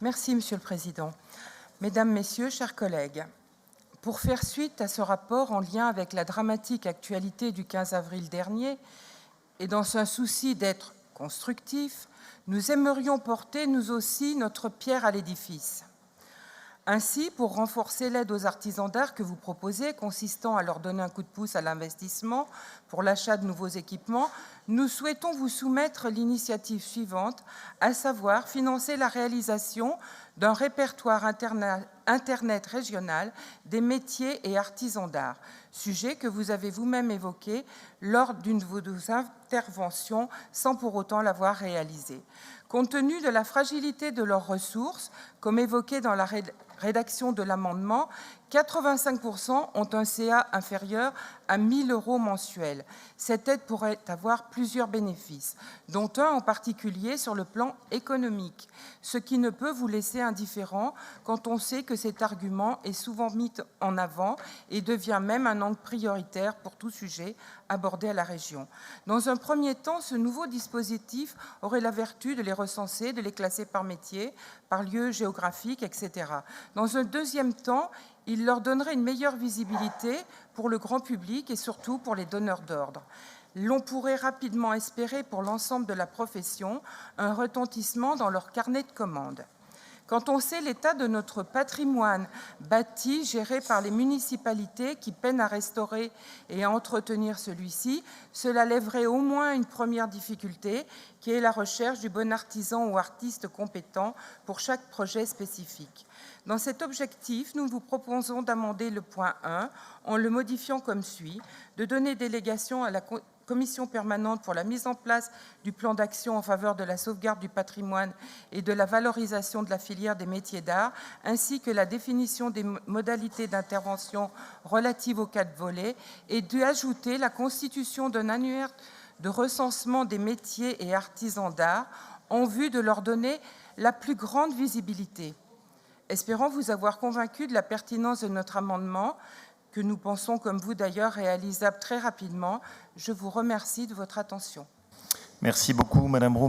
Merci, Monsieur le Président. Mesdames, Messieurs, chers collègues, pour faire suite à ce rapport en lien avec la dramatique actualité du 15 avril dernier, et dans un souci d'être constructif, nous aimerions porter, nous aussi, notre pierre à l'édifice. Ainsi, pour renforcer l'aide aux artisans d'art que vous proposez, consistant à leur donner un coup de pouce à l'investissement pour l'achat de nouveaux équipements, nous souhaitons vous soumettre l'initiative suivante, à savoir financer la réalisation d'un répertoire Internet régional des métiers et artisans d'art, sujet que vous avez vous-même évoqué lors d'une de vos interventions sans pour autant l'avoir réalisé. Compte tenu de la fragilité de leurs ressources, comme évoqué dans la rédaction de l'amendement, 85% ont un CA inférieur à 1 000 € mensuels. Cette aide pourrait avoir plusieurs bénéfices, dont un en particulier sur le plan économique, ce qui ne peut vous laisser indifférent quand on sait que cet argument est souvent mis en avant et devient même un angle prioritaire pour tout sujet abordé à la région. Dans un premier temps, ce nouveau dispositif aurait la vertu de les recenser, de les classer par métier, par lieu géographique, etc. Dans un deuxième temps, il leur donnerait une meilleure visibilité pour le grand public et surtout pour les donneurs d'ordre. L'on pourrait rapidement espérer pour l'ensemble de la profession un retentissement dans leur carnet de commandes. Quand on sait l'état de notre patrimoine bâti, géré par les municipalités qui peinent à restaurer et à entretenir celui-ci, cela lèverait au moins une première difficulté, qui est la recherche du bon artisan ou artiste compétent pour chaque projet spécifique. Dans cet objectif, nous vous proposons d'amender le point 1 en le modifiant comme suit, de donner délégation à la Commission permanente pour la mise en place du plan d'action en faveur de la sauvegarde du patrimoine et de la valorisation de la filière des métiers d'art, ainsi que la définition des modalités d'intervention relatives aux 4 volets, et d'ajouter la constitution d'un annuaire de recensement des métiers et artisans d'art en vue de leur donner la plus grande visibilité. Espérant vous avoir convaincu de la pertinence de notre amendement, que nous pensons, comme vous d'ailleurs, réalisable très rapidement, je vous remercie de votre attention. Merci beaucoup, Madame Roux.